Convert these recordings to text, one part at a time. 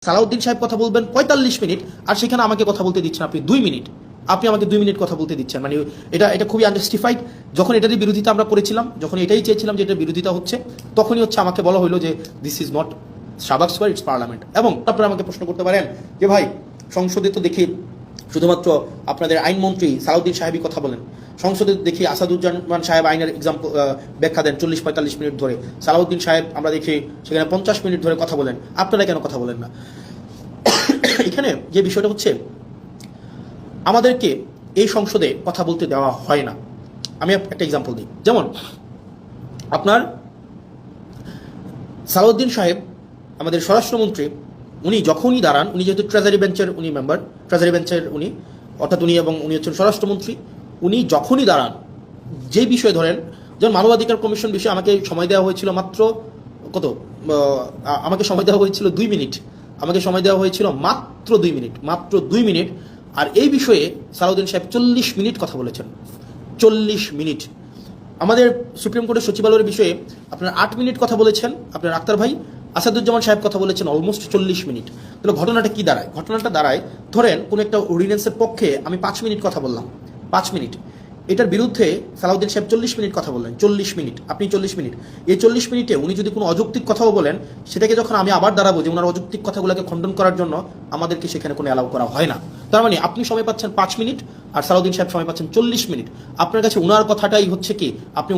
সালাউদ্দিন সাহেব কথা বলবেন ৪৫ মিনিট আর সেখানে আমাকে কথা বলতে দিচ্ছেন আপনি 2 মিনিট। আপনি আমাকে 2 মিনিট কথা বলতে দিচ্ছেন, মানে এটা খুবই আনজাস্টিফাইড। যখন এটারই বিরোধিতা আমরা করেছিলাম, যখন এটাই চেয়েছিলাম যে এটার বিরোধিতা হচ্ছে, তখনই হচ্ছে আমাকে বলা হলো যে this is not Shahbag square, it's parliament. এবং আপনারা আমাকে প্রশ্ন করতে পারেন যে ভাই, সংসদে তো দেখি শুধুমাত্র আপনাদের আইনমন্ত্রী সালাউদ্দিন সাহেবই কথা বলেন, সংসদে দেখি আসাদুজ্জামান সাহেব আইনের এক্সাম্পল ব্যাখ্যা দেন ৪০-৪৫ মিনিট ধরে, সালাউদ্দিন সাহেব আমরা দেখি সেখানে ৫০ মিনিট ধরে কথা বলেন, আপনারা কেন কথা বলেন না? এখানে যে বিষয়টা হচ্ছে, আমাদেরকে এই সংসদে কথা বলতে দেওয়া হয় না। আমি একটা এক্সাম্পল দিই, যেমন আপনার সালাউদ্দিন সাহেব আমাদের স্বরাষ্ট্রমন্ত্রী, উনি যখনই দাঁড়ান, উনি যেহেতু ট্রেজারি বেঞ্চের উনি মেম্বার, ট্রেজারি বেঞ্চের উনি, অর্থাৎ উনি হচ্ছেন স্বরাষ্ট্রমন্ত্রী, উনি যখনই দাঁড়ান, যে বিষয় ধরেন, যেমন মানবাধিকার কমিশন বিষয়ে আমাকে সময় দেওয়া হয়েছিল মাত্র আমাকে সময় দেওয়া হয়েছিল 2 মিনিট, আমাকে সময় দেওয়া হয়েছিল মাত্র 2 মিনিট, মাত্র 2 মিনিট। আর এই বিষয়ে সালাউদ্দিন সাহেব 40 মিনিট কথা বলেছেন, 40 মিনিট। আমাদের সুপ্রিম কোর্টের সচিবালয়ের বিষয়ে আপনার 8 মিনিট কথা বলেছেন আপনার আক্তার ভাই, আসাদুজ্জামান সাহেব কথা বলেছেন অলমোস্ট 40 মিনিট। তাহলে ঘটনাটা কি দাঁড়ায়? ঘটনাটা দাঁড়ায়, ধরেন কোনো একটা অর্ডিন্যান্সের পক্ষে আমি 5 মিনিট কথা বললাম, 5 মিনিট, এটার বিরুদ্ধে সালাউদ্দিন সাহেব 40 মিনিট কথা বললেন, 40 মিনিট, আপনি 40 মিনিট। এই 40 মিনিটে উনি যদি কোনো অযৌক্তিক কথাও বলেন, সেটাকে যখন আমি আবার দাঁড়াবো যে ওনার অযৌক্তিক কথাগুলোকে খণ্ডন করার জন্য, আমাদেরকে সেখানে কোনো অ্যালাউ করা হয় না। তার মানে আপনি সময় পাচ্ছেন 5 মিনিট আর সালাউদ্দিন সাহেব সময় পাচ্ছেন 40 মিনিট। আপনার কাছে উনার কথাটাই হচ্ছে কি,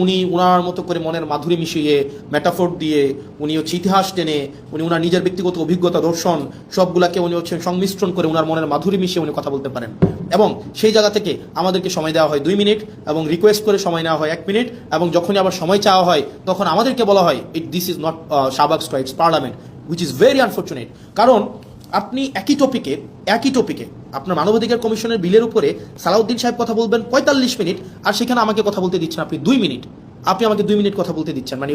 উনি উনার মতো করে মনের মাধুরী মিশিয়ে, মেটাফোর দিয়ে, উনি হচ্ছে ইতিহাস টেনে, উনি উনার নিজের ব্যক্তিগত অভিজ্ঞতা, দর্শন সবগুলাকে উনি হচ্ছে সংমিশ্রণ করে উনার মনের মাধুরী মিশিয়ে উনি কথা বলতে পারেন। এবং সেই জায়গা থেকে আমাদেরকে সময় দেওয়া হয় 2 মিনিট এবং রিকোয়েস্ট করে সময় নেওয়া হয় 1 মিনিট, এবং যখনই আবার সময় চাওয়া হয় তখন আমাদেরকে বলা হয় this is not Shahbag square, it's parliament, which is very unfortunate. কারণ আপনি একই টপিকে আপনার মানবাধিকার কমিশনের বিলের উপরে সালাউদ্দিন সাহেব কথা বলবেন ৪৫ মিনিট আর সেখানে আমাকে কথা বলতে দিচ্ছেন আপনি 2 মিনিট। আপনি আমাকে 2 মিনিট কথা বলতে দিচ্ছেন, মানে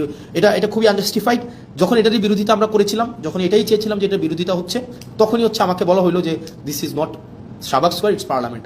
এটা খুবই আনজাস্টিফাইড। যখন এটারই বিরোধিতা আমরা করেছিলাম, যখন এটাই চেয়েছিলাম যে এটার বিরোধিতা হচ্ছে, তখনই হচ্ছে আমাকে বলা হলো যে this is not Shahbag square, it's parliament.